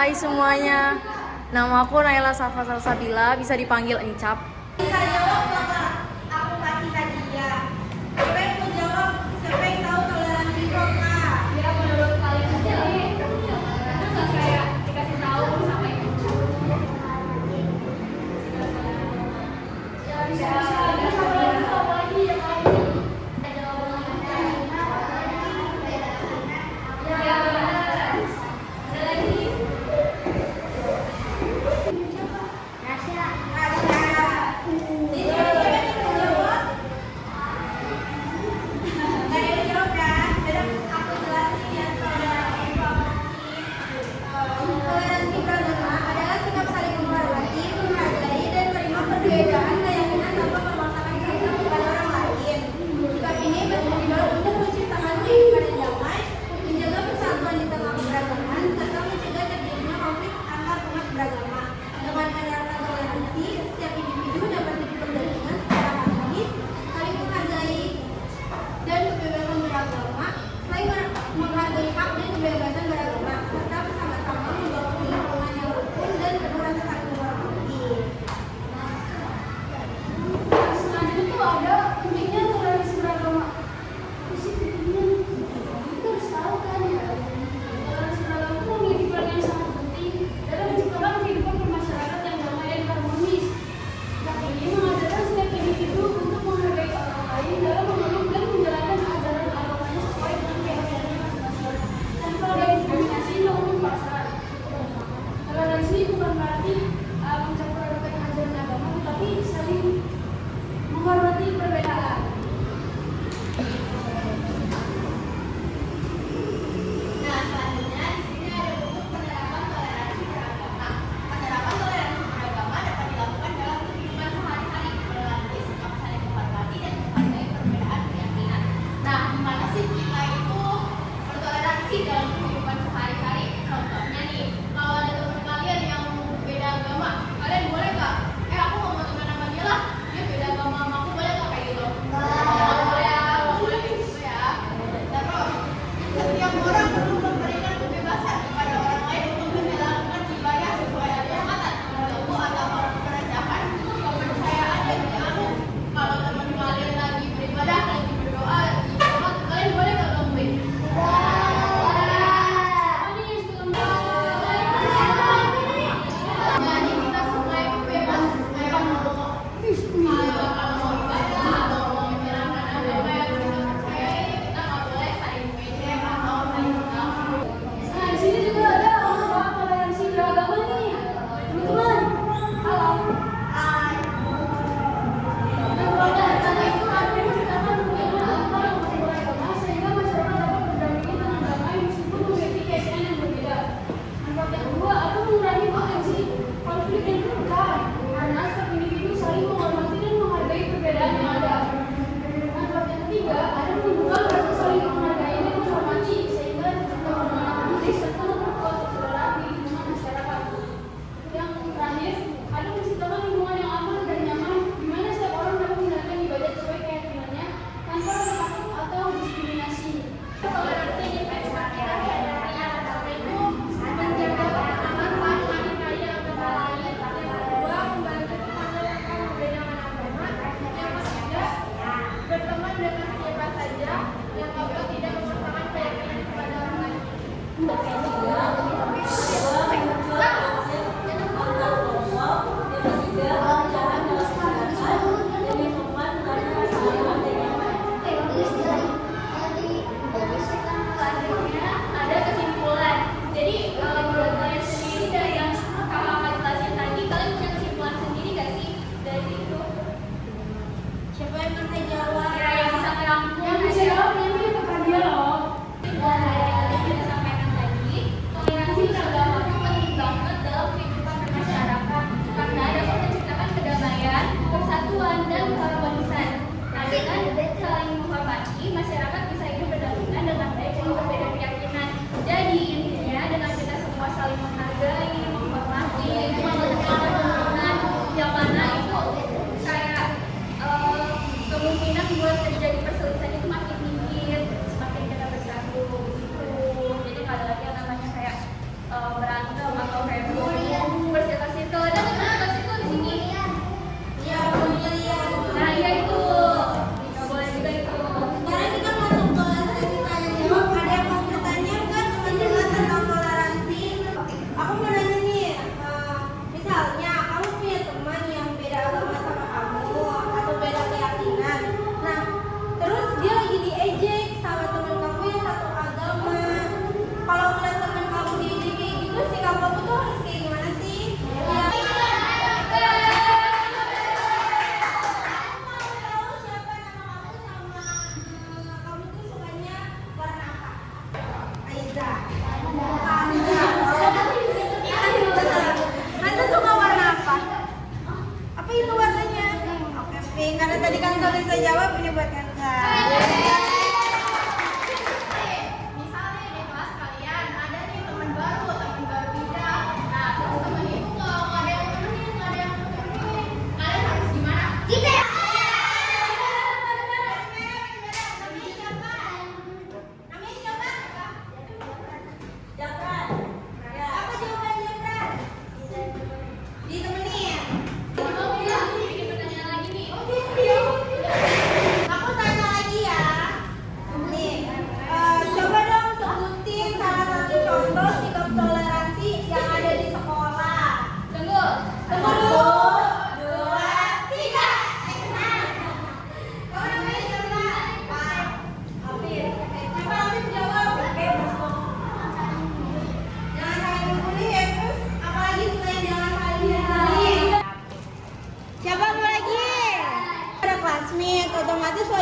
Hai semuanya, nama aku Naila Safa Salsabila, bisa dipanggil Encap. Bisa jawab kakak, aku kasih hadiah. Siapa yang mau jawab? Siapa yang tahu toleransi kak? Ya menurut kalian aja nih, nggak kayak dikasih tahu sama ibu. Ya bisa ada apa lagi yang lain. Ya benar. Ada lagi. Rasya. Rasya.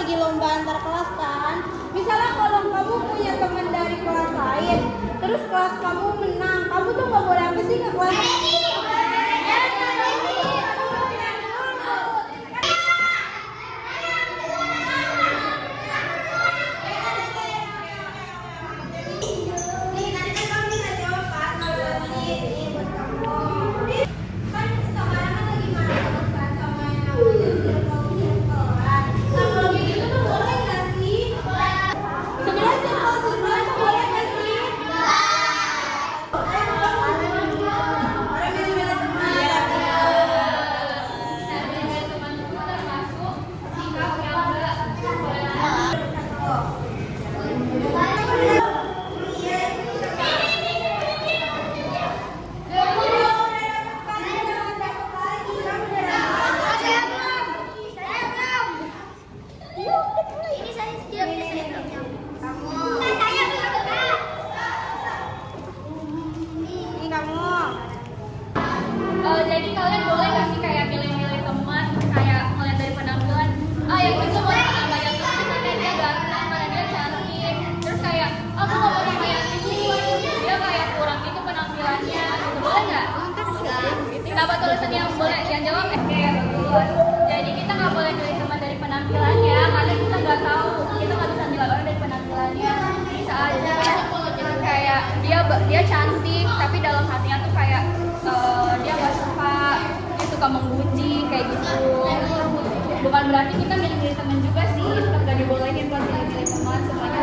lagi lomba antar kelas kan. Misalnya kalau kamu punya teman dari kelas lain, terus kelas kamu menang, kamu tuh nggak boleh apa sih ke kelas? Nih, nanti kan kamu bisa jawab kan kalau ini buat kamu. Kan sekarang kan lagi maraton kan sama yang namanya circle-circlean. Nah, kalau kayak gitu tuh boleh nggak sih? Sebenarnya circle-circlean tuh boleh nggak sih? Orang yang beda teman. Teman-teman termasuk sikap yang enggak boleh. Ini saya dia punya saya belum nyampe. Saya belum Kak. Ini kamu. Jadi kalian boleh nggak sih kayak milih-milih teman, kayak ngeliat dari penampilan, yang itu boleh teman banyak teman karena dia ganteng, karena dia cantik, terus kayak aku nggak mau sama yang ini, dia kayak kurang gitu penampilannya, gitu. Boleh nggak? Kenapa tulisan yang boleh? Yang jawab oke bagus. Jadi kita nggak boleh milih teman dari penampilannya, karena kita nggak tahu, kita nggak bisa nilai orang dari penampilannya. Bisa aja kayak dia cantik, tapi dalam hatinya tuh kayak dia nggak suka, dia suka menggunjing kayak gitu. Bukan berarti kita milih-milih teman juga sih, tetap gak dibolehin buat milih-milih teman, semuanya